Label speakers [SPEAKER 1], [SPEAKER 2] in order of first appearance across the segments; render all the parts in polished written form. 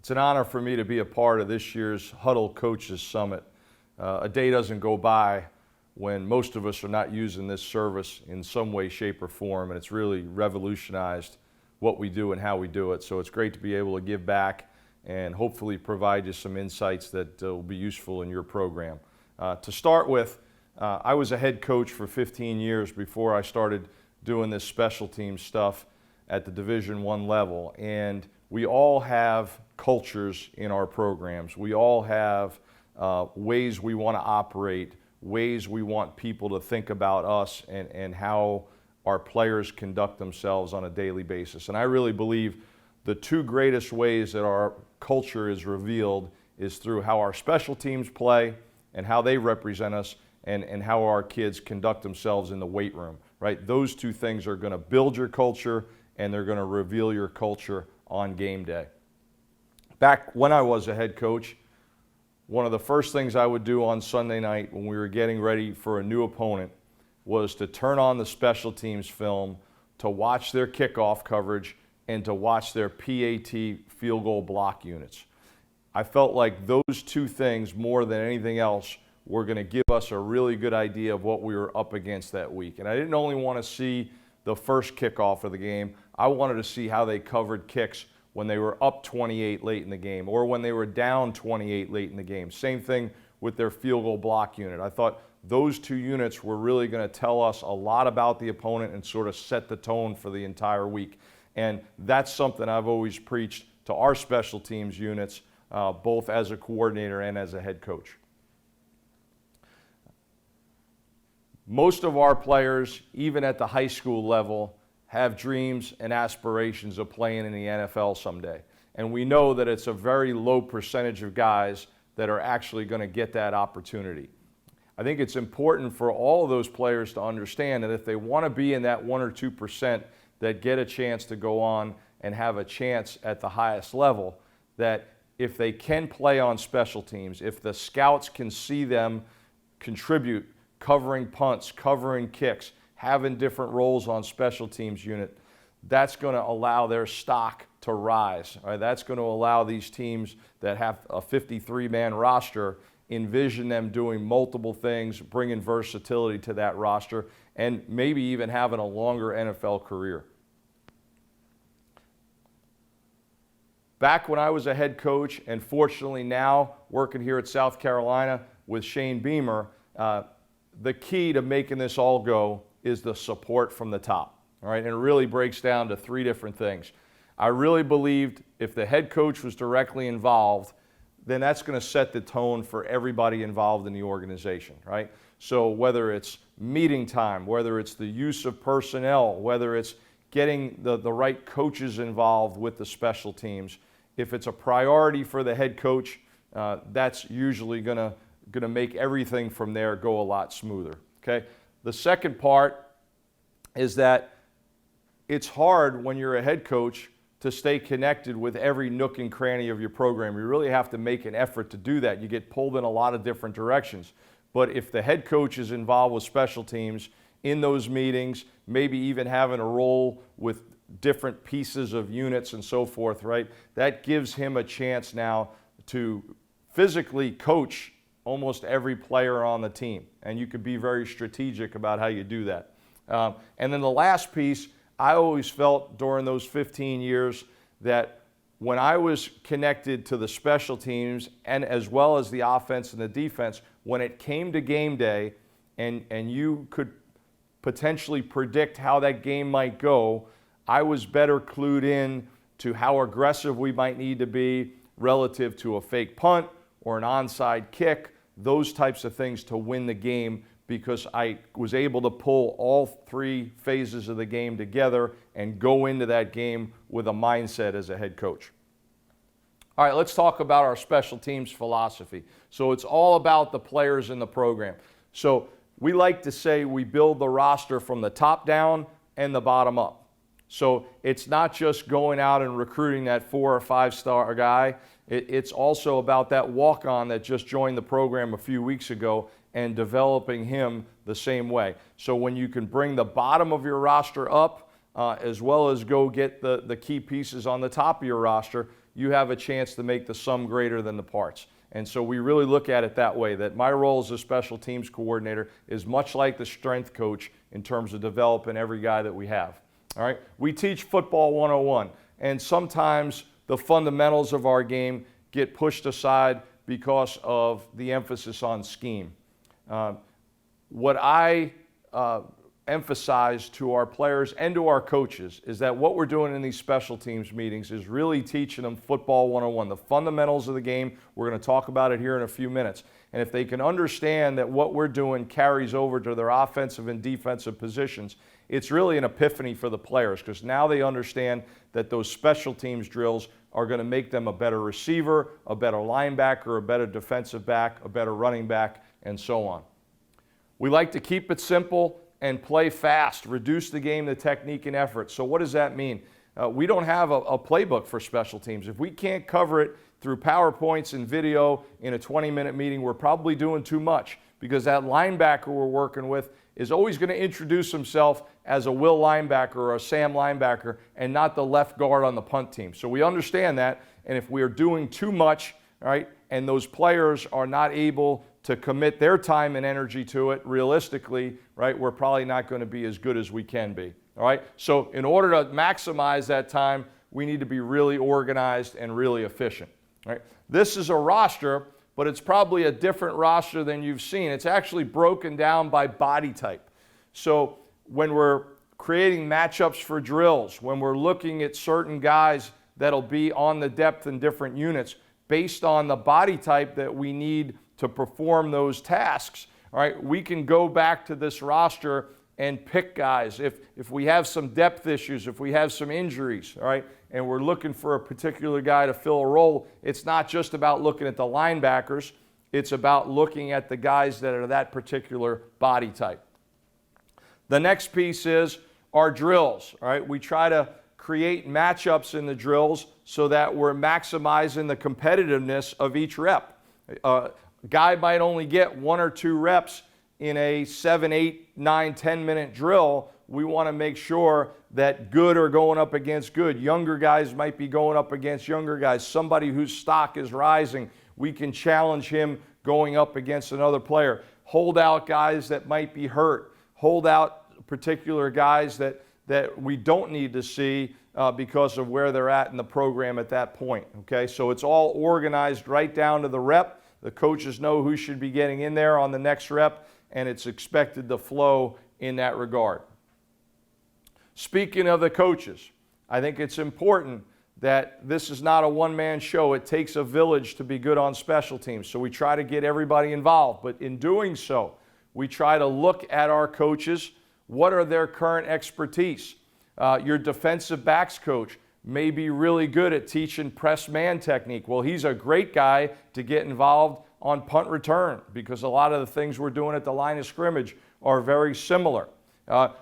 [SPEAKER 1] It's an honor for me to be a part of this year's Hudl Coaches Summit. A day doesn't go by when most of us are not using this service in some way, shape, or form, and it's really revolutionized what we do and how we do it. So it's great to be able to give back and hopefully provide you some insights that will be useful in your program. To start with, I was a head coach for 15 years before I started doing this special team stuff at the Division I level, and we all have cultures in our programs. We all have ways we want to operate, ways we want people to think about us and how our players conduct themselves on a daily basis. And I really believe the two greatest ways that our culture is revealed is through how our special teams play and how they represent us, and how our kids conduct themselves in the weight room, right? Those two things are going to build your culture and they're going to reveal your culture on game day. Back when I was a head coach, one of the first things I would do on Sunday night when we were getting ready for a new opponent was to turn on the special teams film, to watch their kickoff coverage, and to watch their PAT field goal block units. I felt like those two things, more than anything else, were going to give us a really good idea of what we were up against that week. And I didn't only want to see the first kickoff of the game, I wanted to see how they covered kicks when they were up 28 late in the game or when they were down 28 late in the game. Same thing with their field goal block unit. I thought those two units were really going to tell us a lot about the opponent and sort of set the tone for the entire week. And that's something I've always preached to our special teams units, both as a coordinator and as a head coach. Most of our players, even at the high school level, have dreams and aspirations of playing in the NFL someday. And we know that it's a very low percentage of guys that are actually going to get that opportunity. I think it's important for all of those players to understand that if they want to be in that 1 or 2% that get a chance to go on and have a chance at the highest level, that if they can play on special teams, if the scouts can see them contribute, covering punts, covering kicks, having different roles on special teams unit, that's going to allow their stock to rise. Right? That's going to allow these teams that have a 53-man roster, envision them doing multiple things, bringing versatility to that roster, and maybe even having a longer NFL career. Back when I was a head coach, and fortunately now working here at South Carolina with Shane Beamer, the key to making this all go is the support from the top, all right? And it really breaks down to three different things. I really believed if the head coach was directly involved, then that's going to set the tone for everybody involved in the organization, right? So whether it's meeting time, whether it's the use of personnel, whether it's getting the right coaches involved with the special teams, if it's a priority for the head coach, that's usually going to make everything from there go a lot smoother, okay? The second part is that it's hard when you're a head coach to stay connected with every nook and cranny of your program. You really have to make an effort to do that. You get pulled in a lot of different directions. But if the head coach is involved with special teams in those meetings, maybe even having a role with different pieces of units and so forth, right? That gives him a chance now to physically coach almost every player on the team. And you could be very strategic about how you do that. And then the last piece, I always felt during those 15 years that when I was connected to the special teams and as well as the offense and the defense, when it came to game day and you could potentially predict how that game might go, I was better clued in to how aggressive we might need to be relative to a fake punt or an onside kick, those types of things to win the game, because I was able to pull all three phases of the game together and go into that game with a mindset as a head coach. All right, let's talk about our special teams philosophy. So it's all about the players in the program. So we like to say we build the roster from the top down and the bottom up. So it's not just going out and recruiting that 4 or 5 star guy. It's also about that walk-on that just joined the program a few weeks ago and developing him the same way. So when you can bring the bottom of your roster up, as well as go get the key pieces on the top of your roster, you have a chance to make the sum greater than the parts. And so we really look at it that way, that my role as a special teams coordinator is much like the strength coach in terms of developing every guy that we have. All right? We teach football 101, and sometimes the fundamentals of our game get pushed aside because of the emphasis on scheme. What I emphasize to our players and to our coaches is that what we're doing in these special teams meetings is really teaching them football 101, the fundamentals of the game. We're going to talk about it here in a few minutes. And if they can understand that what we're doing carries over to their offensive and defensive positions, it's really an epiphany for the players, because now they understand that those special teams drills are going to make them a better receiver, a better linebacker, a better defensive back, a better running back, and so on. We like to keep it simple and play fast, reduce the game to technique and effort. So what does that mean? We don't have a playbook for special teams. If we can't cover it through PowerPoints and video in a 20-minute meeting, we're probably doing too much, because that linebacker we're working with is always going to introduce himself as a Will linebacker or a Sam linebacker and not the left guard on the punt team. So we understand that, and if we are doing too much, right, and those players are not able to commit their time and energy to it realistically, right, we're probably not going to be as good as we can be. All right? So in order to maximize that time, we need to be really organized and really efficient. Right? This is a roster, but it's probably a different roster than you've seen. It's actually broken down by body type. So when we're creating matchups for drills, when we're looking at certain guys that'll be on the depth in different units, based on the body type that we need to perform those tasks, all right, we can go back to this roster and pick guys. If we have some depth issues, if we have some injuries, all right, and we're looking for a particular guy to fill a role, it's not just about looking at the linebackers, it's about looking at the guys that are that particular body type. The next piece is our drills, all right? We try to create matchups in the drills so that we're maximizing the competitiveness of each rep. Guy might only get 1 or 2 reps in a 7, 8, 9, 10-minute drill. We want to make sure that good are going up against good. Younger guys might be going up against younger guys. Somebody whose stock is rising, we can challenge him going up against another player. Hold out guys that might be hurt. Hold out particular guys that we don't need to see because of where they're at in the program at that point. Okay, so it's all organized right down to the rep. The coaches know who should be getting in there on the next rep, and it's expected to flow in that regard. Speaking of the coaches, I think it's important that this is not a one-man show. It takes a village to be good on special teams. So we try to get everybody involved. But in doing so, we try to look at our coaches. What are their current expertise? Your defensive backs coach may be really good at teaching press man technique. Well, he's a great guy to get involved on punt return, because a lot of the things we're doing at the line of scrimmage are very similar.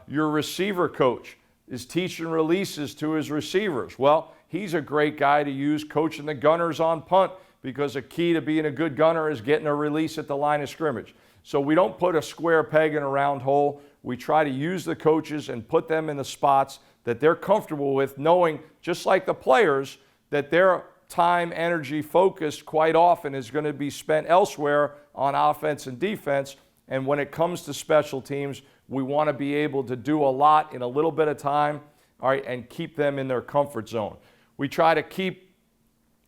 [SPEAKER 1] Your receiver coach is teaching releases to his receivers. Well, he's a great guy to use coaching the gunners on punt, because a key to being a good gunner is getting a release at the line of scrimmage. So we don't put a square peg in a round hole. We try to use the coaches and put them in the spots that they're comfortable with, knowing, just like the players, that their time, energy, focus quite often is going to be spent elsewhere on offense and defense. And when it comes to special teams, we want to be able to do a lot in a little bit of time, all right, and keep them in their comfort zone. We try to keep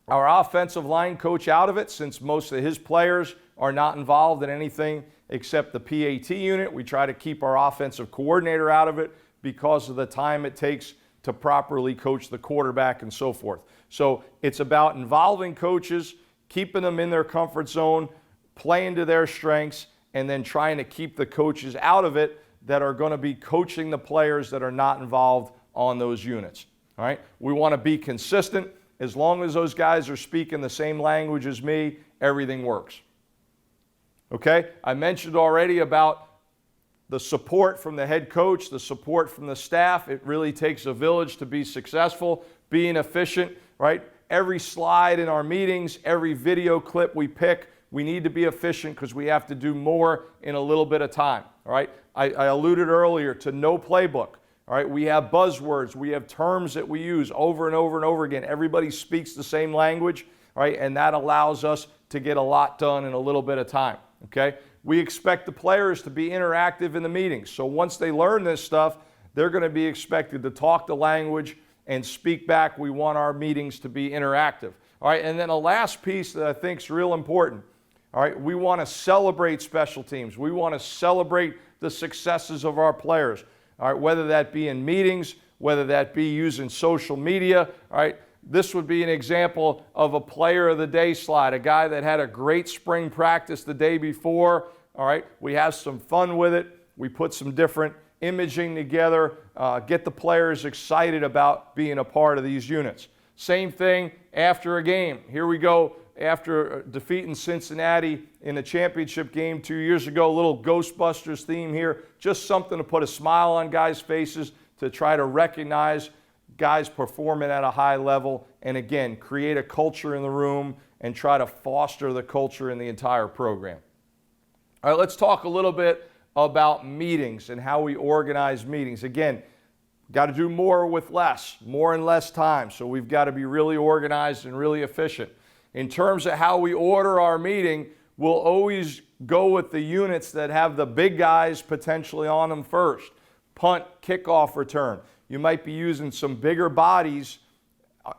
[SPEAKER 1] our offensive line coach out of it, since most of his players are not involved in anything except the PAT unit. We try to keep our offensive coordinator out of it because of the time it takes to properly coach the quarterback and so forth. So it's about involving coaches, keeping them in their comfort zone, playing to their strengths, and then trying to keep the coaches out of it that are going to be coaching the players that are not involved on those units. All right? We want to be consistent. As long as those guys are speaking the same language as me, everything works. Okay? I mentioned already about the support from the head coach, the support from the staff. It really takes a village to be successful, being efficient, right? Every slide in our meetings, every video clip we pick, we need to be efficient because we have to do more in a little bit of time, all right? I alluded earlier to no playbook. All right, we have buzzwords, we have terms that we use over and over and over again. Everybody speaks the same language, all right, and that allows us to get a lot done in a little bit of time, okay? We expect the players to be interactive in the meetings. So once they learn this stuff, they're going to be expected to talk the language and speak back. We want our meetings to be interactive. All right, and then a last piece that I think is real important. All right, we want to celebrate special teams. We want to celebrate the successes of our players. All right, whether that be in meetings, whether that be using social media. All right, this would be an example of a player of the day slide, a guy that had a great spring practice the day before. All right, we have some fun with it. We put some different imaging together, get the players excited about being a part of these units. Same thing after a game. Here we go after defeating Cincinnati in the championship game 2 years ago. A little Ghostbusters theme here. Just something to put a smile on guys' faces, to try to recognize guys performing at a high level, and again, create a culture in the room and try to foster the culture in the entire program. All right, let's talk a little bit about meetings and how we organize meetings. Again, got to do more with less, more in less time. So we've got to be really organized and really efficient. In terms of how we order our meeting, we'll always go with the units that have the big guys potentially on them first. Punt, kickoff, return. You might be using some bigger bodies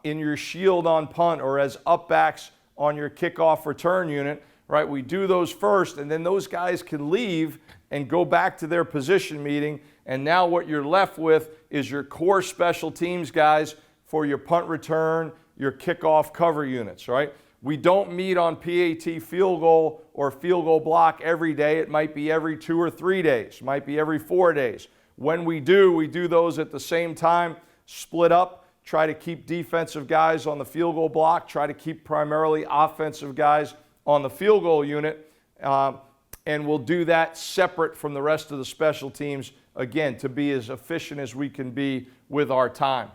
[SPEAKER 1] in your shield on punt or as upbacks on your kickoff return unit. Right, we do those first, and then those guys can leave and go back to their position meeting, and now what you're left with is your core special teams guys for your punt return, your kickoff cover units, right? We don't meet on PAT field goal or field goal block every day. It might be every 2 or 3 days, it might be every 4 days. When we do those at the same time, split up, try to keep defensive guys on the field goal block, try to keep primarily offensive guys on the field goal unit, and we'll do that separate from the rest of the special teams, again, to be as efficient as we can be with our time.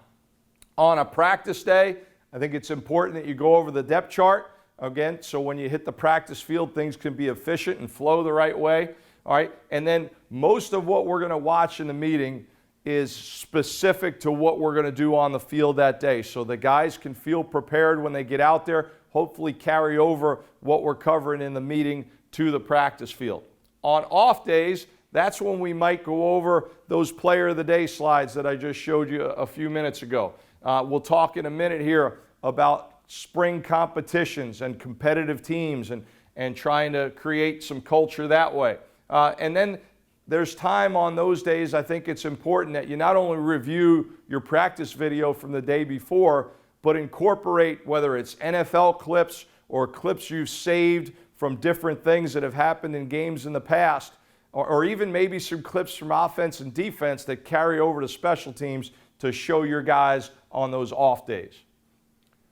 [SPEAKER 1] On a practice day, I think it's important that you go over the depth chart, again, so when you hit the practice field, things can be efficient and flow the right way, all right? And then most of what we're going to watch in the meeting is specific to what we're going to do on the field that day, so the guys can feel prepared when they get out there, hopefully carry over what we're covering in the meeting to the practice field. On off days, that's when we might go over those player of the day slides that I just showed you a few minutes ago. We'll talk in a minute here about spring competitions and competitive teams and trying to create some culture that way. And then there's time on those days. I think it's important that you not only review your practice video from the day before, but incorporate whether it's NFL clips or clips you've saved from different things that have happened in games in the past, or even maybe some clips from offense and defense that carry over to special teams to show your guys on those off days.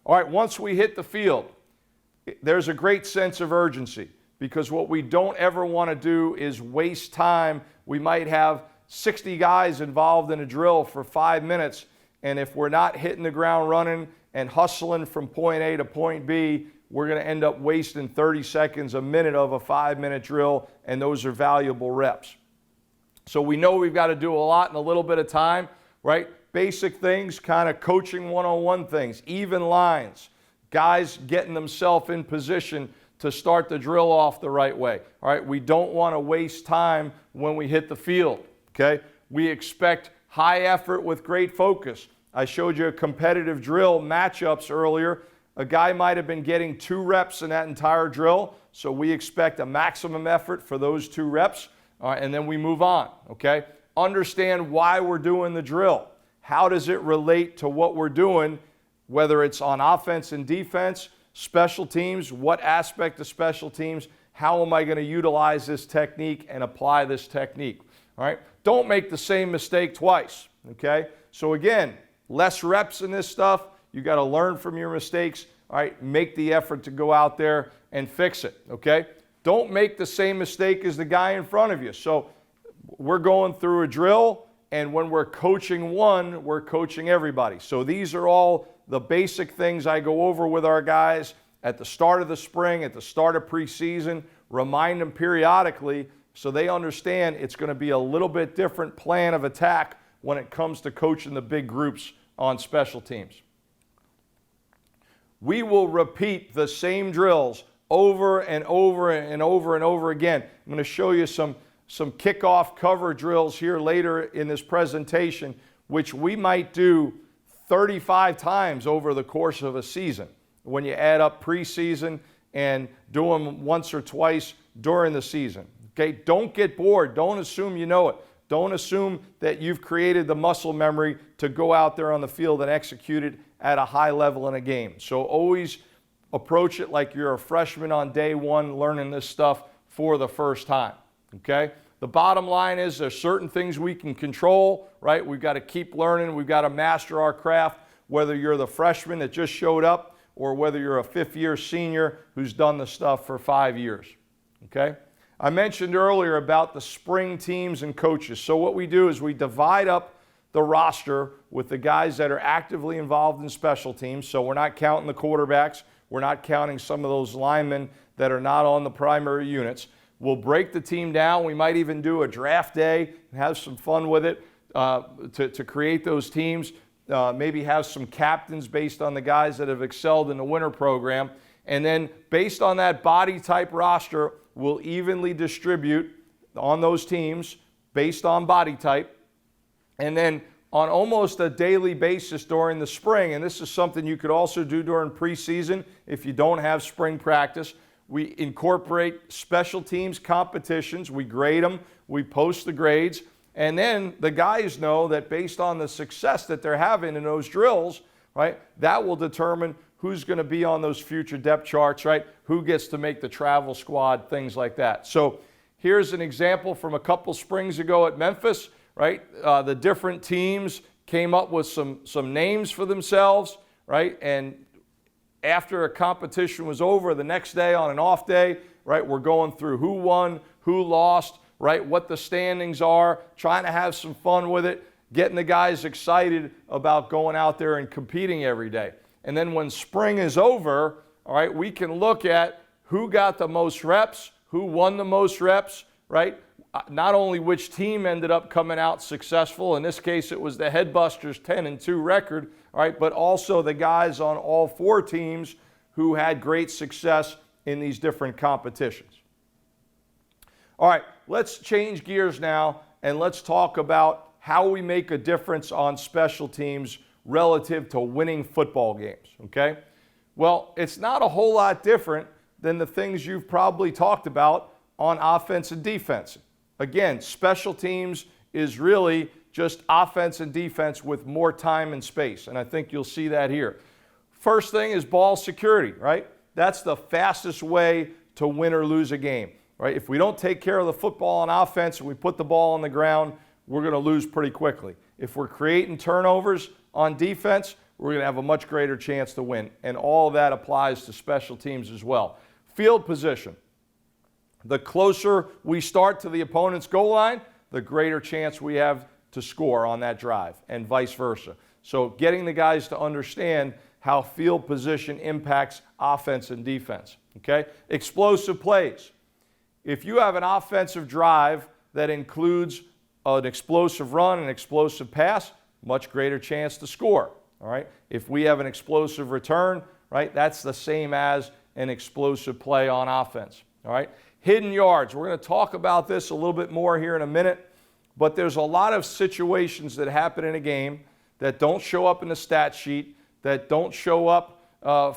[SPEAKER 1] All right, once we hit the field, there's a great sense of urgency, because what we don't ever want to do is waste time. We might have 60 guys involved in a drill for 5 minutes, and if we're not hitting the ground running and hustling from point A to point B, we're going to end up wasting 30 seconds, a minute of a 5-minute drill, and those are valuable reps. So we know we've got to do a lot in a little bit of time, right? Basic things, kind of coaching one-on-one things, even lines, guys getting themselves in position to start the drill off the right way. All right, we don't want to waste time when we hit the field, okay? We expect high effort with great focus. I showed you a competitive drill matchups earlier. A guy might have been getting 2 reps in that entire drill, so we expect a maximum effort for those 2 reps, and then we move on, okay? Understand why we're doing the drill. How does it relate to what we're doing, whether it's on offense and defense, special teams, what aspect of special teams, how am I going to utilize this technique and apply this technique, all right? Don't make the same mistake twice, okay? So again, less reps in this stuff. You got to learn from your mistakes, all right? Make the effort to go out there and fix it, okay? Don't make the same mistake as the guy in front of you. So we're going through a drill, and when we're coaching one, we're coaching everybody. So these are all the basic things I go over with our guys at the start of the spring, at the start of preseason, remind them periodically so they understand it's going to be a little bit different plan of attack when it comes to coaching the big groups on special teams. We will repeat the same drills over and over and over and over again. I'm going to show you some kickoff cover drills here later in this presentation, which we might do 35 times over the course of a season when you add up preseason and do them once or twice during the season. Okay, don't get bored. Don't assume you know it. Don't assume that you've created the muscle memory to go out there on the field and execute it at a high level in a game. So always approach it like you're a freshman on day one learning this stuff for the first time. Okay? The bottom line is there's certain things we can control, right? We've got to keep learning. We've got to master our craft, whether you're the freshman that just showed up or whether you're a fifth-year senior who's done the stuff for 5 years. Okay? I mentioned earlier about the spring teams and coaches. So what we do is we divide up the roster with the guys that are actively involved in special teams. So we're not counting the quarterbacks. We're not counting some of those linemen that are not on the primary units. We'll break the team down. We might even do a draft day and have some fun with it to create those teams. Maybe have some captains based on the guys that have excelled in the winter program. And then based on that body type roster, we'll evenly distribute on those teams based on body type. And then on almost a daily basis during the spring, and this is something you could also do during preseason if you don't have spring practice, we incorporate special teams competitions. We grade them. We post the grades. And then the guys know that based on the success that they're having in those drills, right, that will determine who's going to be on those future depth charts, right? Who gets to make the travel squad, things like that. So here's an example from a couple springs ago at Memphis, right? The different teams came up with some names for themselves, right? And after a competition was over, the next day on an off day, right, we're going through who won, who lost, right, what the standings are, trying to have some fun with it, getting the guys excited about going out there and competing every day. And then when spring is over, all right, we can look at who got the most reps, who won the most reps, right? Not only which team ended up coming out successful, in this case it was the Headbusters 10-2 record, all right, but also the guys on all 4 teams who had great success in these different competitions. All right, let's change gears now and let's talk about how we make a difference on special teams relative to winning football games, okay? Well, it's not a whole lot different than the things you've probably talked about on offense and defense. Again, special teams is really just offense and defense with more time and space, and I think you'll see that here. First thing is ball security, right? That's the fastest way to win or lose a game, right? If we don't take care of the football on offense and we put the ball on the ground, we're going to lose pretty quickly. If we're creating turnovers on defense, we're going to have a much greater chance to win. And all of that applies to special teams as well. Field position. The closer we start to the opponent's goal line, the greater chance we have to score on that drive, and vice versa. So getting the guys to understand how field position impacts offense and defense. Okay? Explosive plays. If you have an offensive drive that includes an explosive run, an explosive pass, much greater chance to score. All right? If we have an explosive return, right, that's the same as an explosive play on offense. All right? Hidden yards. We're going to talk about this a little bit more here in a minute, but there's a lot of situations that happen in a game that don't show up in the stat sheet, that don't show up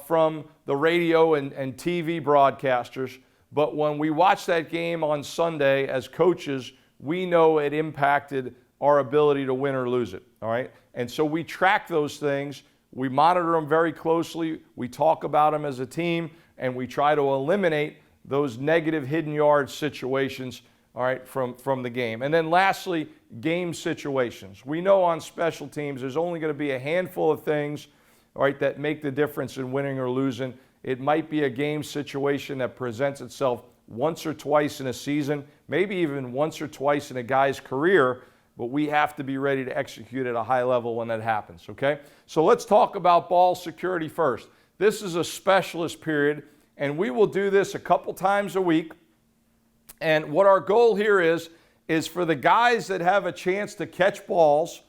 [SPEAKER 1] from the radio and TV broadcasters, but when we watch that game on Sunday as coaches, we know it impacted our ability to win or lose it, all right? And so we track those things, we monitor them very closely, we talk about them as a team, and we try to eliminate those negative hidden yard situations, all right, from the game. And then lastly, game situations. We know on special teams there's only going to be a handful of things, all right, that make the difference in winning or losing. It might be a game situation that presents itself once or twice in a season, maybe even once or twice in a guy's career, but we have to be ready to execute at a high level when that happens, okay? So let's talk about ball security first. This is a specialist period, and we will do this a couple times a week. And what our goal here is for the guys that have a chance to catch balls,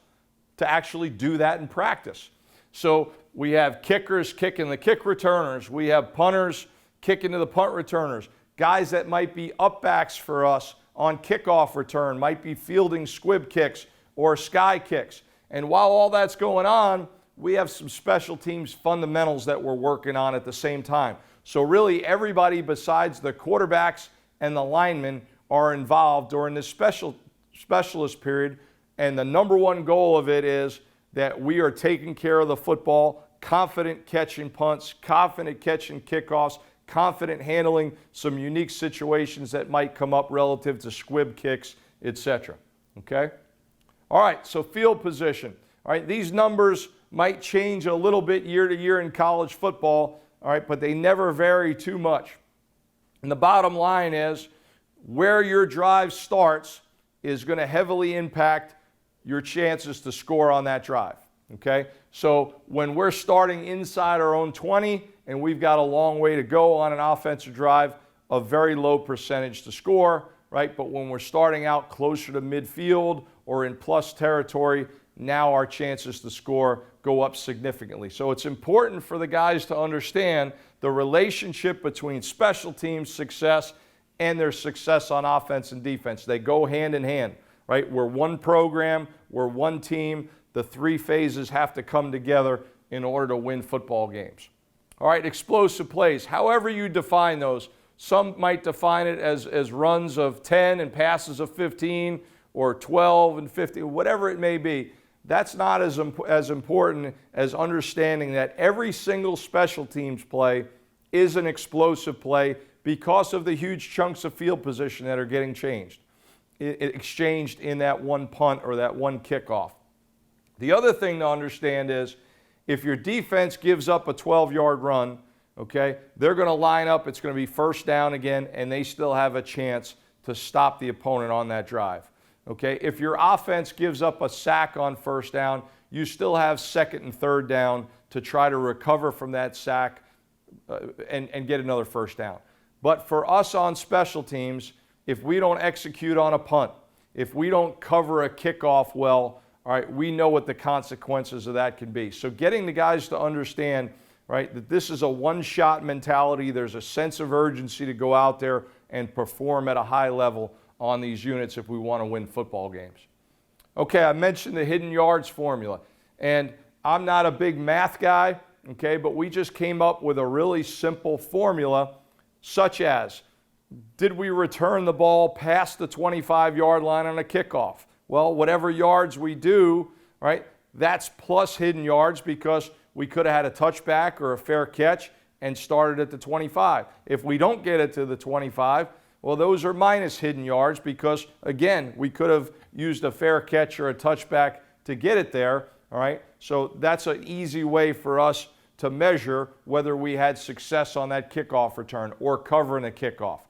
[SPEAKER 1] to actually do that in practice. So we have kickers kicking the kick returners. We have punters kicking to the punt returners. Guys that might be up backs for us on kickoff return, might be fielding squib kicks or sky kicks. And while all that's going on, we have some special teams fundamentals that we're working on at the same time. So really everybody besides the quarterbacks and the linemen are involved during this specialist period. And the number one goal of it is that we are taking care of the football, confident catching punts, confident catching kickoffs, confident handling some unique situations that might come up relative to squib kicks, etc. Okay? All right, so field position. All right, these numbers might change a little bit year to year in college football, all right, but they never vary too much. And the bottom line is where your drive starts is going to heavily impact your chances to score on that drive, okay? So when we're starting inside our own 20 and we've got a long way to go on an offensive drive, a very low percentage to score, right? But when we're starting out closer to midfield or in plus territory, now our chances to score go up significantly. So it's important for the guys to understand the relationship between special teams success and their success on offense and defense. They go hand in hand, right? We're one program, we're one team. The three phases have to come together in order to win football games. All right, explosive plays. However you define those, some might define it as runs of 10 and passes of 15 or 12 and 50, whatever it may be. That's not as important as understanding that every single special teams play is an explosive play because of the huge chunks of field position that are getting exchanged in that one punt or that one kickoff. The other thing to understand is if your defense gives up a 12-yard run, okay, they're going to line up, it's going to be first down again, and they still have a chance to stop the opponent on that drive. Okay, if your offense gives up a sack on first down, you still have second and third down to try to recover from that sack and get another first down. But for us on special teams, if we don't execute on a punt, if we don't cover a kickoff well, all right, we know what the consequences of that can be. So getting the guys to understand, right, that this is a one-shot mentality, there's a sense of urgency to go out there and perform at a high level on these units if we want to win football games. Okay, I mentioned the hidden yards formula, and I'm not a big math guy, okay, but we just came up with a really simple formula, such as, did we return the ball past the 25-yard line on a kickoff? Well, whatever yards we do, right, that's plus hidden yards because we could have had a touchback or a fair catch and started at the 25. If we don't get it to the 25, well, those are minus hidden yards because, again, we could have used a fair catch or a touchback to get it there, all right? So that's an easy way for us to measure whether we had success on that kickoff return or covering a kickoff.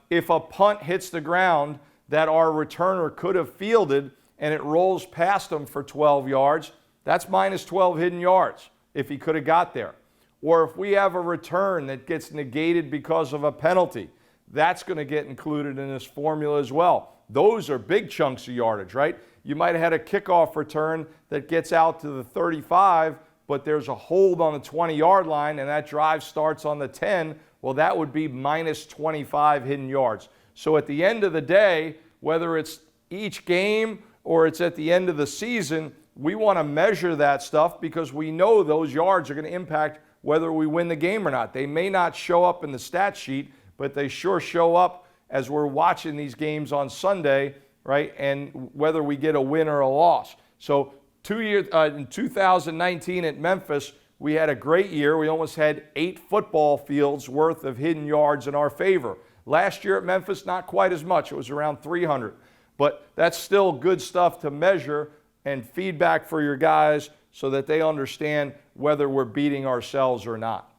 [SPEAKER 1] If a punt hits the ground that our returner could have fielded and it rolls past him for 12 yards, that's minus 12 hidden yards if he could have got there. Or if we have a return that gets negated because of a penalty, that's going to get included in this formula as well. Those are big chunks of yardage, right? You might have had a kickoff return that gets out to the 35, but there's a hold on the 20-yard line and that drive starts on the 10. Well, that would be minus 25 hidden yards. So at the end of the day, whether it's each game or it's at the end of the season, we want to measure that stuff because we know those yards are going to impact whether we win the game or not. They may not show up in the stat sheet, but they sure show up as we're watching these games on Sunday, right? And whether we get a win or a loss. So in 2019 at Memphis, we had a great year. We almost had 8 football fields worth of hidden yards in our favor. Last year at Memphis, not quite as much. It was around 300. But that's still good stuff to measure and feedback for your guys so that they understand whether we're beating ourselves or not.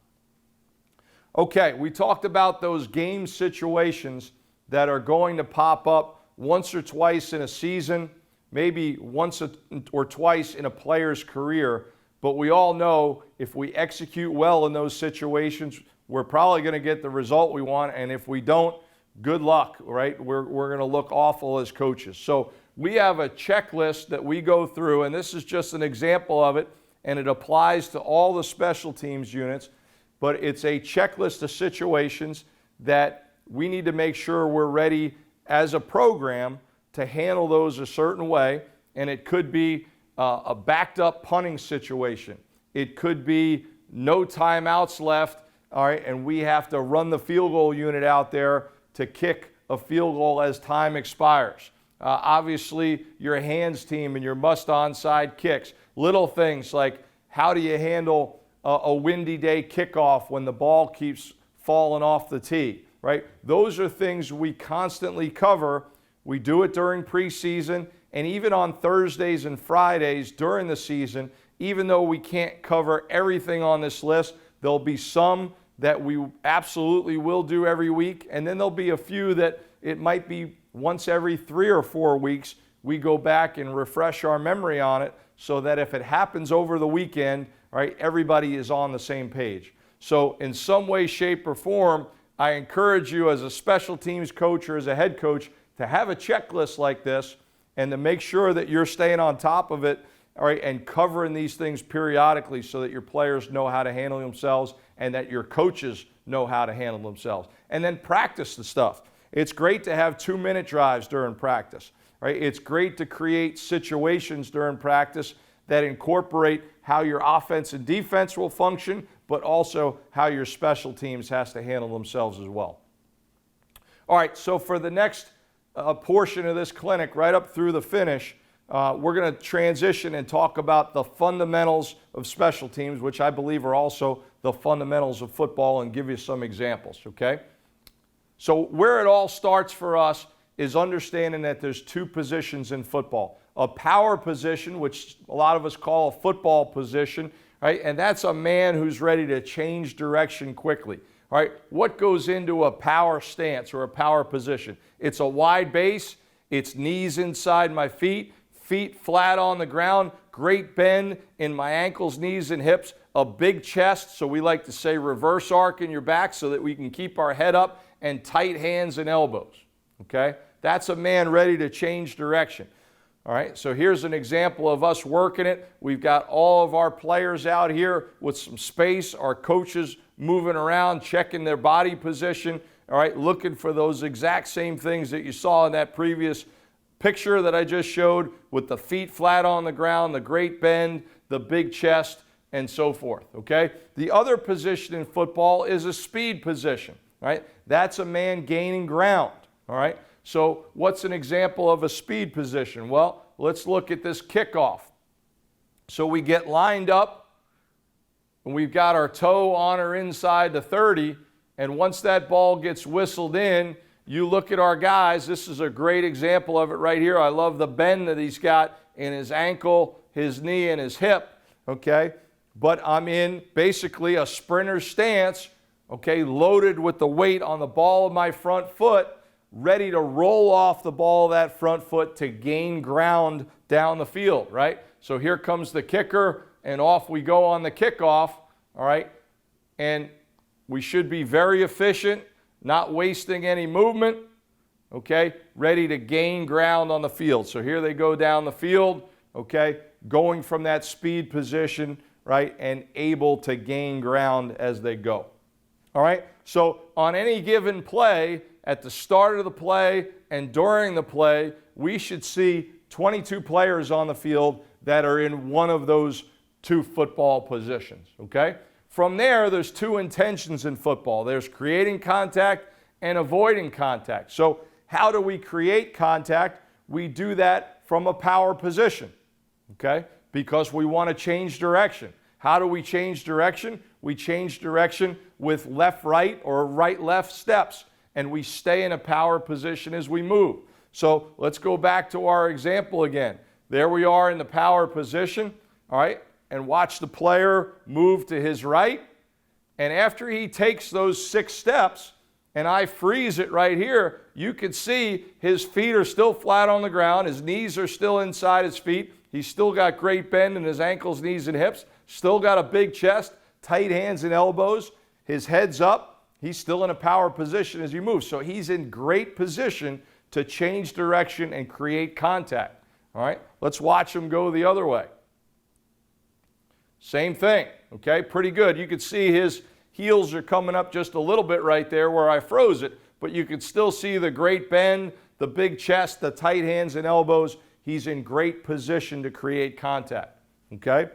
[SPEAKER 1] Okay, we talked about those game situations that are going to pop up once or twice in a season, maybe once or twice in a player's career. But we all know if we execute well in those situations, we're probably going to get the result we want. And if we don't, good luck, right? We're going to look awful as coaches. So we have a checklist that we go through, and this is just an example of it, and it applies to all the special teams units, but it's a checklist of situations that we need to make sure we're ready as a program to handle those a certain way. And it could be a backed up punting situation. It could be no timeouts left, all right, and we have to run the field goal unit out there to kick a field goal as time expires. Obviously, your hands team and your must onside kicks. Little things like how do you handle a windy day kickoff when the ball keeps falling off the tee, right? Those are things we constantly cover. We do it during preseason, and even on Thursdays and Fridays during the season, even though we can't cover everything on this list, there'll be some that we absolutely will do every week, and then there'll be a few that it might be once every 3 or 4 weeks, we go back and refresh our memory on it so that if it happens over the weekend, right, everybody is on the same page. So in some way, shape, or form, I encourage you as a special teams coach or as a head coach to have a checklist like this and to make sure that you're staying on top of it, all right, and covering these things periodically so that your players know how to handle themselves and that your coaches know how to handle themselves. And then practice the stuff. It's great to have 2-minute drives during practice, right? It's great to create situations during practice that incorporate how your offense and defense will function, but also how your special teams has to handle themselves as well. All right, so for the next portion of this clinic, right up through the finish, we're going to transition and talk about the fundamentals of special teams, which I believe are also the fundamentals of football, and give you some examples, okay? So where it all starts for us is understanding that there's 2 positions in football. A power position, which a lot of us call a football position, right? And that's a man who's ready to change direction quickly, right? What goes into a power stance or a power position? It's a wide base, it's knees inside my feet, feet flat on the ground, great bend in my ankles, knees, and hips, a big chest, so we like to say reverse arc in your back so that we can keep our head up, and tight hands and elbows, okay? That's a man ready to change direction. All right, so here's an example of us working it. We've got all of our players out here with some space, our coaches moving around, checking their body position, all right, looking for those exact same things that you saw in that previous picture that I just showed with the feet flat on the ground, the great bend, the big chest, and so forth, okay? The other position in football is a speed position, right? That's a man gaining ground, all right? So what's an example of a speed position? Well, let's look at this kickoff. So we get lined up, and we've got our toe on or inside the 30, and once that ball gets whistled in, you look at our guys. This is a great example of it right here. I love the bend that he's got in his ankle, his knee, and his hip, okay? But I'm in basically a sprinter stance, okay, loaded with the weight on the ball of my front foot, ready to roll off the ball of that front foot to gain ground down the field, right? So here comes the kicker, and off we go on the kickoff, all right? And we should be very efficient, not wasting any movement, okay? Ready to gain ground on the field. So here they go down the field, okay? Going from that speed position, right? And able to gain ground as they go. All right? So on any given play, at the start of the play and during the play, we should see 22 players on the field that are in one of those 2 football positions, okay? From there, there's 2 intentions in football. There's creating contact and avoiding contact. So how do we create contact? We do that from a power position, okay? Because we want to change direction. How do we change direction? We change direction with left-right or right-left steps, and we stay in a power position as we move. So let's go back to our example again. There we are in the power position, all right, and watch the player move to his right, and after he takes those 6 steps, and I freeze it right here, you can see his feet are still flat on the ground, his knees are still inside his feet, he's still got great bend in his ankles, knees, and hips, still got a big chest, tight hands and elbows, his head's up, he's still in a power position as he moves. So he's in great position to change direction and create contact. All right, let's watch him go the other way. Same thing, okay, pretty good. You can see his heels are coming up just a little bit right there where I froze it, but you can still see the great bend, the big chest, the tight hands and elbows. He's in great position to create contact, okay?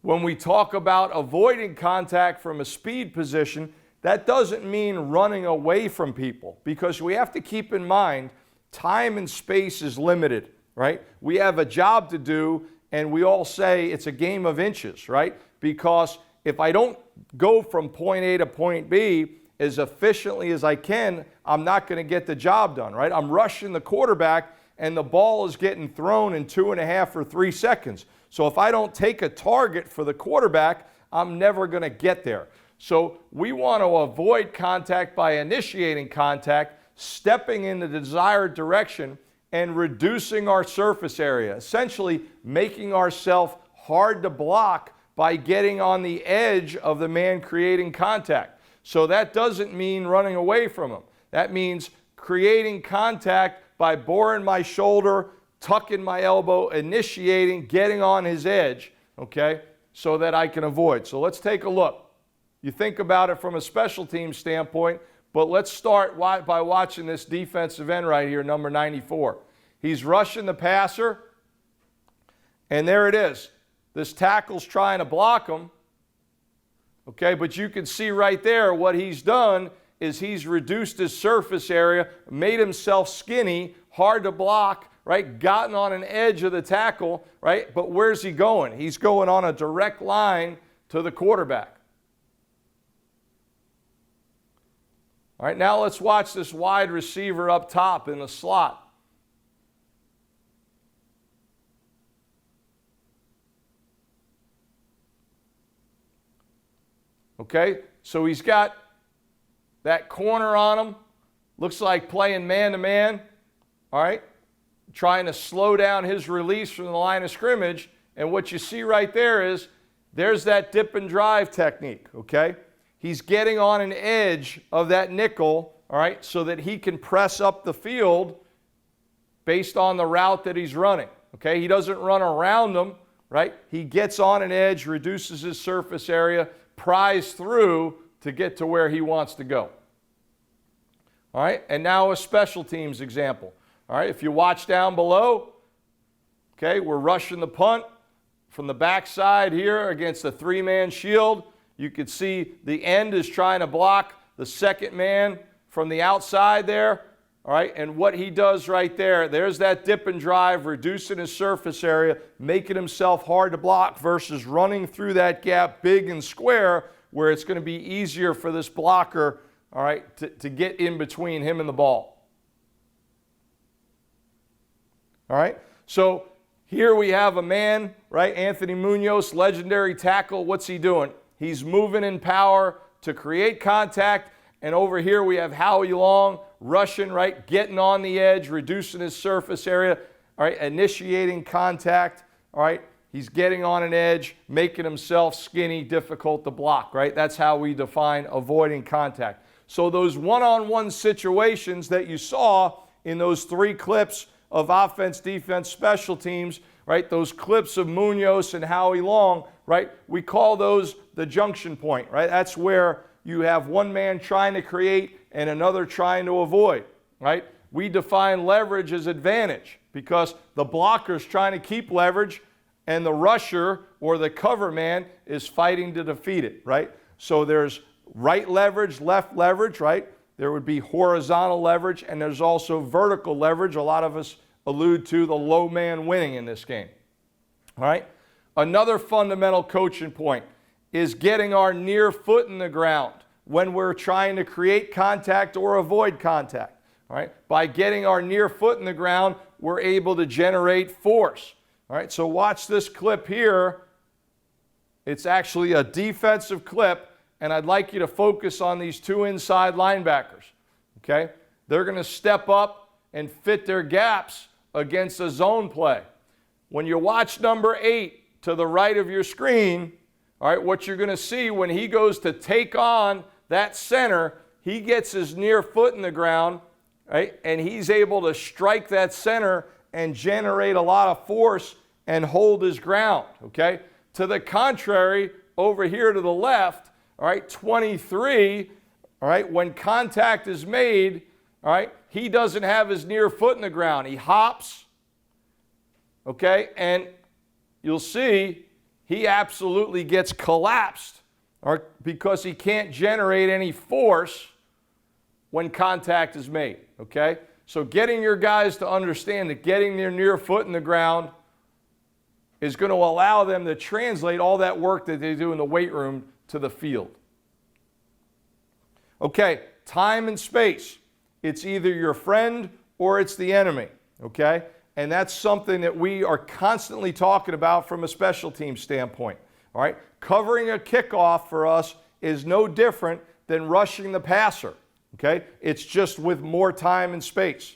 [SPEAKER 1] When we talk about avoiding contact from a speed position, that doesn't mean running away from people, because we have to keep in mind time and space is limited, right? We have a job to do, and we all say it's a game of inches, right? Because if I don't go from point A to point B as efficiently as I can, I'm not going to get the job done, right? I'm rushing the quarterback, and the ball is getting thrown in 2.5 or 3 seconds. So if I don't take a target for the quarterback, I'm never going to get there. So we want to avoid contact by initiating contact, stepping in the desired direction, and reducing our surface area, essentially making ourselves hard to block by getting on the edge of the man creating contact. So that doesn't mean running away from him. That means creating contact by boring my shoulder, tucking my elbow, initiating, getting on his edge, okay, so that I can avoid. So let's take a look. You think about it from a special team standpoint, but let's start by watching this defensive end right here, number 94. He's rushing the passer, and there it is. This tackle's trying to block him, okay, but you can see right there what he's done is he's reduced his surface area, made himself skinny, hard to block, right, gotten on an edge of the tackle, right, but where's he going? He's going on a direct line to the quarterback. All right, now let's watch this wide receiver up top in the slot. Okay, so he's got that corner on him. Looks like playing man-to-man. All right, trying to slow down his release from the line of scrimmage. And what you see right there is there's that dip and drive technique, okay? He's getting on an edge of that nickel, all right, so that he can press up the field based on the route that he's running, okay? He doesn't run around them, right? He gets on an edge, reduces his surface area, pries through to get to where he wants to go. All right, and now a special teams example. All right, if you watch down below, okay, we're rushing the punt from the backside here against a 3-man shield. You can see the end is trying to block the second man from the outside there. All right, and what he does right there, there's that dip and drive, reducing his surface area, making himself hard to block versus running through that gap big and square where it's going to be easier for this blocker, all right, to get in between him and the ball. All right, so here we have a man, right, Anthony Munoz, legendary tackle. What's he doing? He's moving in power to create contact, and over here we have Howie Long, rushing, right, getting on the edge, reducing his surface area, all right, initiating contact, all right. He's getting on an edge, making himself skinny, difficult to block, right? That's how we define avoiding contact. So those one-on-one situations that you saw in those 3 clips of offense, defense, special teams, right? Those clips of Munoz and Howie Long, right? We call those the junction point, right? That's where you have one man trying to create and another trying to avoid, right? We define leverage as advantage because the blocker's trying to keep leverage and the rusher or the cover man is fighting to defeat it, right? So there's right leverage, left leverage, right? There would be horizontal leverage, and there's also vertical leverage. A lot of us allude to the low man winning in this game, all right? Another fundamental coaching point is getting our near foot in the ground when we're trying to create contact or avoid contact, all right? By getting our near foot in the ground, we're able to generate force. All right, so watch this clip here. It's actually a defensive clip, and I'd like you to focus on these 2 inside linebackers, okay? They're going to step up and fit their gaps against a zone play. When you watch number 8 to the right of your screen, all right, what you're going to see when he goes to take on that center, he gets his near foot in the ground, right? And he's able to strike that center and generate a lot of force and hold his ground, okay? To the contrary, over here to the left, all right, 23, all right, when contact is made, all right, he doesn't have his near foot in the ground. He hops, okay, and you'll see he absolutely gets collapsed, all right, because he can't generate any force when contact is made, okay? So getting your guys to understand that getting their near foot in the ground is going to allow them to translate all that work that they do in the weight room to the field. Okay, time and space. It's either your friend or it's the enemy, okay? And that's something that we are constantly talking about from a special team standpoint, all right? Covering a kickoff for us is no different than rushing the passer, okay? It's just with more time and space.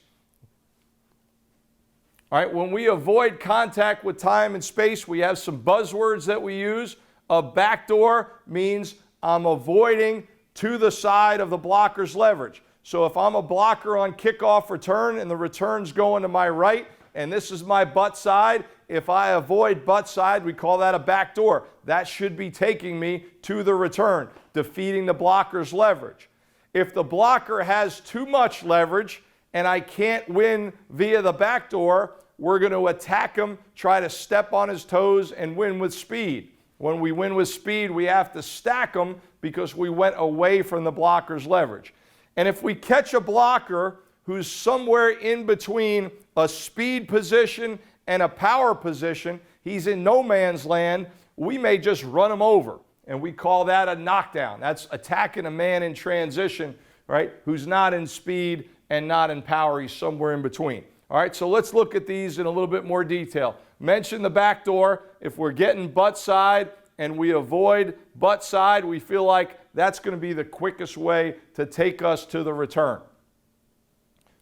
[SPEAKER 1] All right, when we avoid contact with time and space, we have some buzzwords that we use. A backdoor means I'm avoiding to the side of the blocker's leverage. So if I'm a blocker on kickoff return and the return's going to my right and this is my butt side, if I avoid butt side, we call that a backdoor. That should be taking me to the return, defeating the blocker's leverage. If the blocker has too much leverage and I can't win via the backdoor, we're going to attack him, try to step on his toes, and win with speed. When we win with speed, we have to stack him because we went away from the blocker's leverage. And if we catch a blocker who's somewhere in between a speed position and a power position, he's in no man's land, we may just run him over. And we call that a knockdown. That's attacking a man in transition, right, who's not in speed and not in power. He's somewhere in between. All right, so let's look at these in a little bit more detail. Mention the back door. If we're getting butt side and we avoid butt side, we feel like that's going to be the quickest way to take us to the return.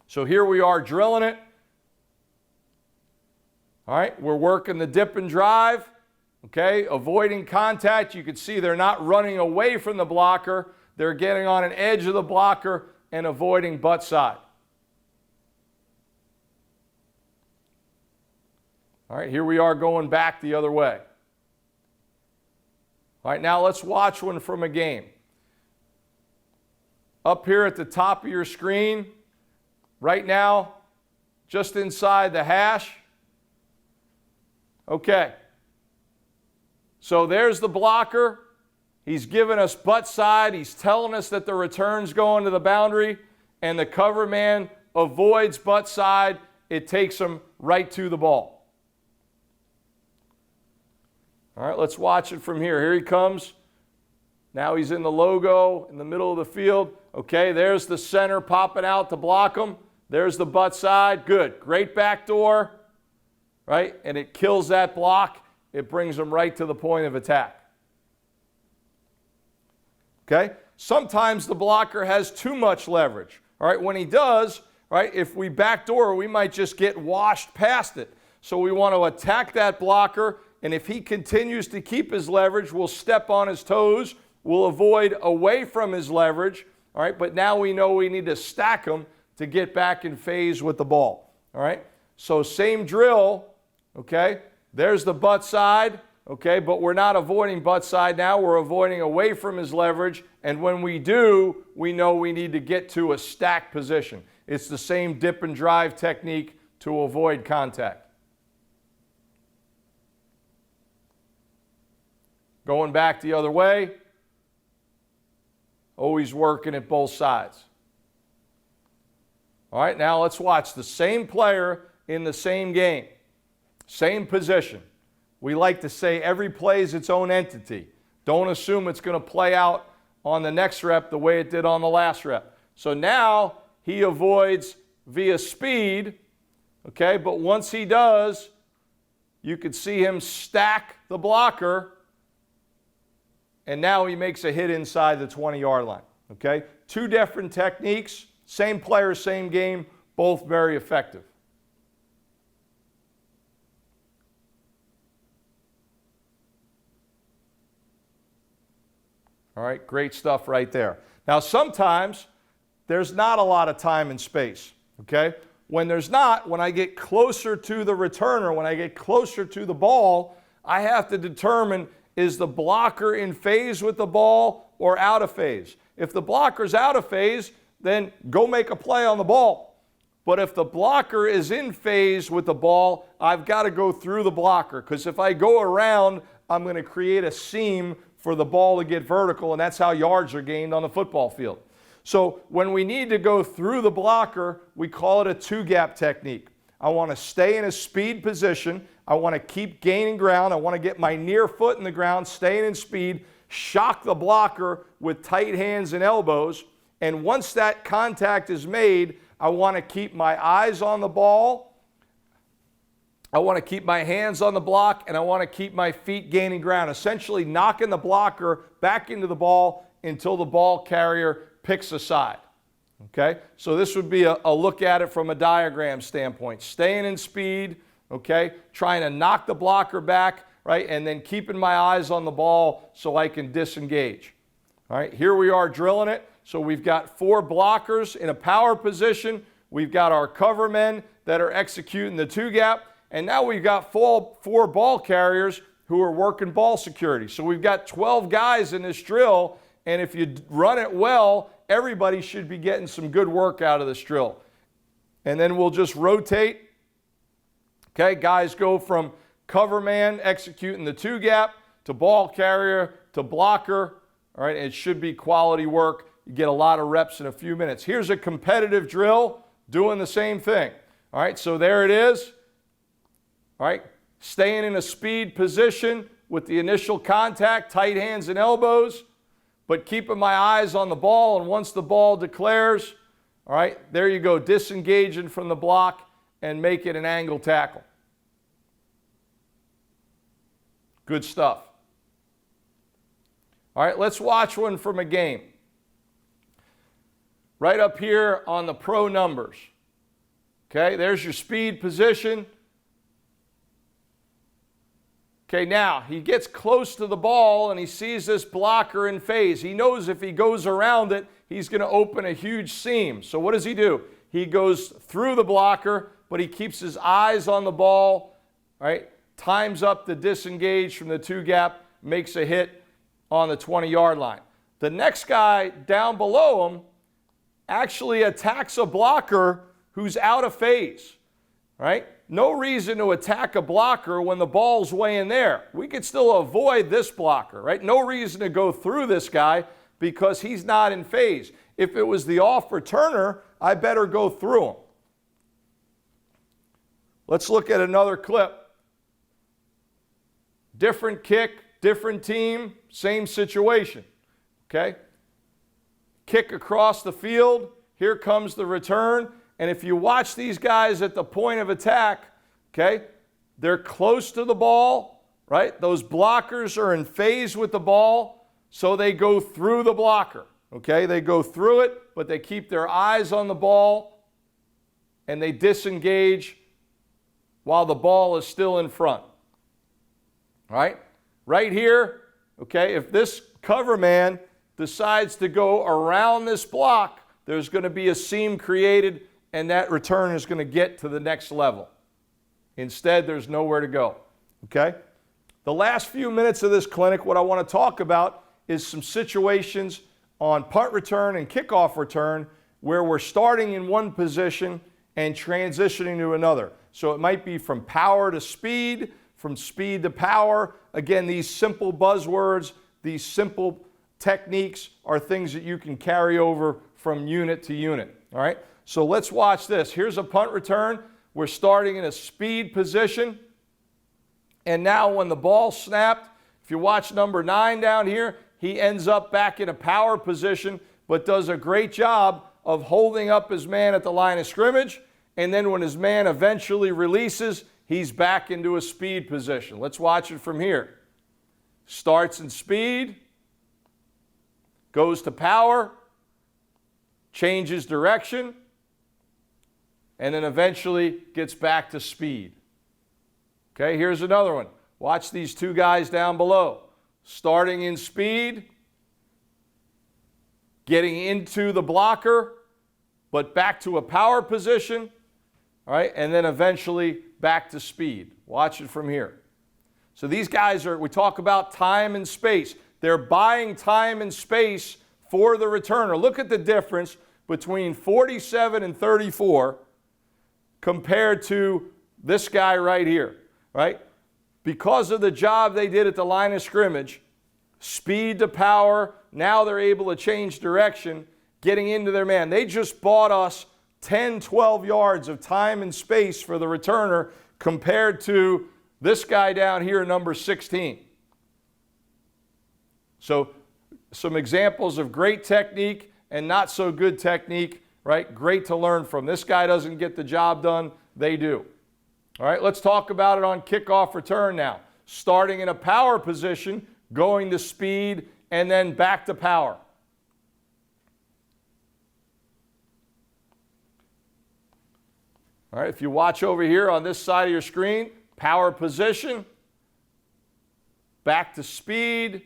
[SPEAKER 1] So here we are drilling it. All right, we're working the dip and drive. Okay, avoiding contact. You can see they're not running away from the blocker. They're getting on an edge of the blocker and avoiding butt side. All right, here we are going back the other way. All right, now let's watch one from a game. Up here at the top of your screen, right now, just inside the hash. Okay. So there's the blocker. He's giving us butt side. He's telling us that the return's going to the boundary, and the cover man avoids butt side. It takes him right to the ball. All right, let's watch it from here. Here he comes. Now he's in the logo in the middle of the field. Okay, there's the center popping out to block him. There's the butt side. Good. Great backdoor, right? And it kills that block. It brings them right to the point of attack. Okay? Sometimes the blocker has too much leverage. All right, when he does, right, if we backdoor, we might just get washed past it. So we want to attack that blocker, and if he continues to keep his leverage, we'll step on his toes. We'll avoid away from his leverage. All right, but now we know we need to stack him to get back in phase with the ball. All right, so same drill, okay? There's the butt side, okay, but we're not avoiding butt side now. We're avoiding away from his leverage, and when we do, we know we need to get to a stack position. It's the same dip and drive technique to avoid contact. Going back the other way, always working at both sides. All right, now let's watch the same player in the same game. Same position. We like to say every play is its own entity. Don't assume it's going to play out on the next rep the way it did on the last rep. So now he avoids via speed, okay, but once he does, you could see him stack the blocker, and now he makes a hit inside the 20-yard line, okay? Two different techniques, same player, same game, both very effective. All right, great stuff right there. Now, sometimes there's not a lot of time and space. Okay? When there's not, when I get closer to the returner, when I get closer to the ball, I have to determine, is the blocker in phase with the ball or out of phase? If the blocker's out of phase, then go make a play on the ball. But if the blocker is in phase with the ball, I've got to go through the blocker, because if I go around, I'm going to create a seam for the ball to get vertical, and that's how yards are gained on the football field. So when we need to go through the blocker, we call it a two-gap technique. I want to stay in a speed position. I want to keep gaining ground. I want to get my near foot in the ground, staying in speed, shock the blocker with tight hands and elbows. And once that contact is made, I want to keep my eyes on the ball. I want to keep my hands on the block, and I want to keep my feet gaining ground, essentially knocking the blocker back into the ball until the ball carrier picks a side. Okay? So this would be a look at it from a diagram standpoint. Staying in speed, okay? Trying to knock the blocker back, right? And then keeping my eyes on the ball so I can disengage. All right, here we are drilling it. So we've got 4 blockers in a power position. We've got our cover men that are executing the two-gap. And now we've got 4 ball carriers who are working ball security. So we've got 12 guys in this drill. And if you run it well, everybody should be getting some good work out of this drill. And then we'll just rotate. Okay, guys go from cover man executing the two-gap to ball carrier to blocker. All right, it should be quality work. You get a lot of reps in a few minutes. Here's a competitive drill doing the same thing. All right, so there it is. All right, staying in a speed position with the initial contact, tight hands and elbows, but keeping my eyes on the ball, and once the ball declares, all right, there you go, disengaging from the block and make it an angle tackle. Good stuff. All right, let's watch one from a game. Right up here on the pro numbers. Okay, there's your speed position. Okay, now he gets close to the ball and he sees this blocker in phase. He knows if he goes around it, he's going to open a huge seam. So what does he do? He goes through the blocker, but he keeps his eyes on the ball, right? Times up the disengage from the two-gap, makes a hit on the 20-yard line. The next guy down below him actually attacks a blocker who's out of phase, right? No reason to attack a blocker when the ball's way in there. We could still avoid this blocker, right? No reason to go through this guy because he's not in phase. If it was the off returner, I better go through him. Let's look at another clip. Different kick, different team, same situation, okay? Kick across the field, here comes the return. And if you watch these guys at the point of attack, okay, they're close to the ball, right? Those blockers are in phase with the ball, so they go through the blocker, okay? They go through it, but they keep their eyes on the ball, and they disengage while the ball is still in front, all right? Right here, okay, if this cover man decides to go around this block, there's going to be a seam created, and that return is going to get to the next level. Instead, there's nowhere to go, okay? The last few minutes of this clinic, what I want to talk about is some situations on punt return and kickoff return where we're starting in one position and transitioning to another. So it might be from power to speed, from speed to power. Again, these simple buzzwords, these simple techniques are things that you can carry over from unit to unit, all right? So let's watch this. Here's a punt return. We're starting in a speed position. And now when the ball snapped, if you watch number 9 down here, he ends up back in a power position, but does a great job of holding up his man at the line of scrimmage. And then when his man eventually releases, he's back into a speed position. Let's watch it from here. Starts in speed, goes to power, changes direction, and then eventually gets back to speed. Okay, here's another one. Watch these two guys down below. Starting in speed, getting into the blocker, but back to a power position, all right, and then eventually back to speed. Watch it from here. So these guys we talk about time and space. They're buying time and space for the returner. Look at the difference between 47 and 34 compared to this guy right here, right? Because of the job they did at the line of scrimmage, speed to power, now they're able to change direction, getting into their man. They just bought us 10, 12 yards of time and space for the returner compared to this guy down here, number 16. So some examples of great technique and not so good technique, right? Great to learn from. This guy doesn't get the job done, they do. All right, let's talk about it on kickoff return now. Starting in a power position, going to speed, and then back to power. All right, if you watch over here on this side of your screen, power position, back to speed,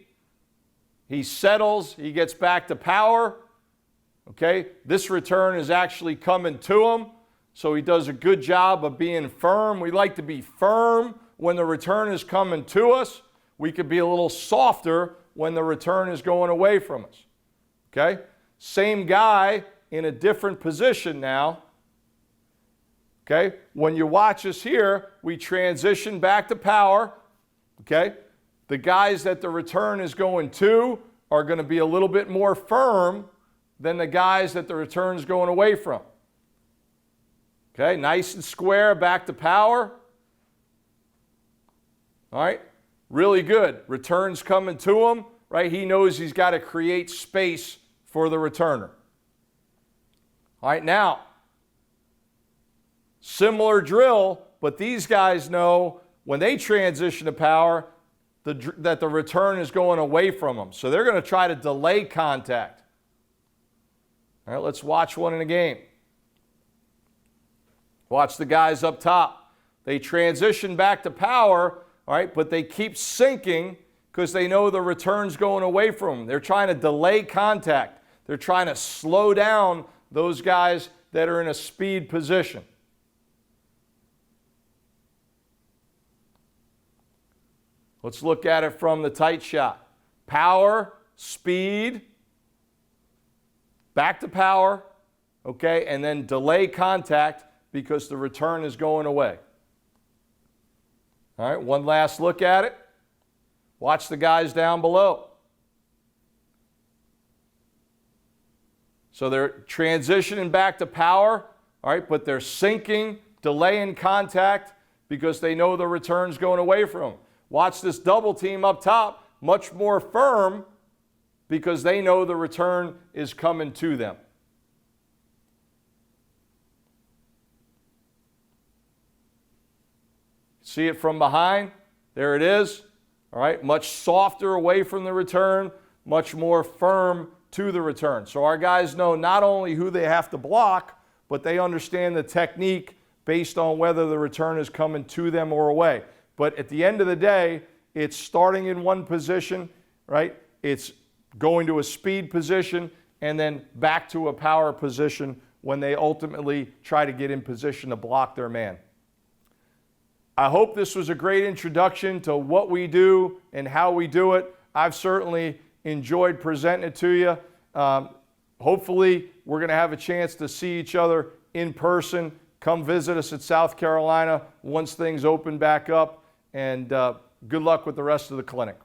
[SPEAKER 1] he settles, he gets back to power. Okay, this return is actually coming to him, so he does a good job of being firm. We like to be firm when the return is coming to us. We could be a little softer when the return is going away from us. Okay, same guy in a different position now. Okay, when you watch us here, we transition back to power. Okay, the guys that the return is going to are going to be a little bit more firm than the guys that the return is going away from. Okay, nice and square, back to power. All right, really good. Return's coming to him, right? He knows he's got to create space for the returner. All right, now, similar drill, but these guys know when they transition to power that the return is going away from them. So they're going to try to delay contact. All right, let's watch one in a game. Watch the guys up top. They transition back to power, all right, but they keep sinking because they know the return's going away from them. They're trying to delay contact. They're trying to slow down those guys that are in a speed position. Let's look at it from the tight shot. Power, speed, back to power, okay, and then delay contact because the return is going away. All right, one last look at it. Watch the guys down below. So they're transitioning back to power, all right, but they're sinking, delaying contact because they know the return's going away from them. Watch this double team up top, much more firm because they know the return is coming to them. See it from behind? There it is. All right, much softer away from the return, much more firm to the return. So our guys know not only who they have to block, but they understand the technique based on whether the return is coming to them or away. But at the end of the day, it's starting in one position, right? It's going to a speed position and then back to a power position when they ultimately try to get in position to block their man. I hope this was a great introduction to what we do and how we do it. I've certainly enjoyed presenting it to you. Hopefully, we're going to have a chance to see each other in person. Come visit us at South Carolina once things open back up. And good luck with the rest of the clinic.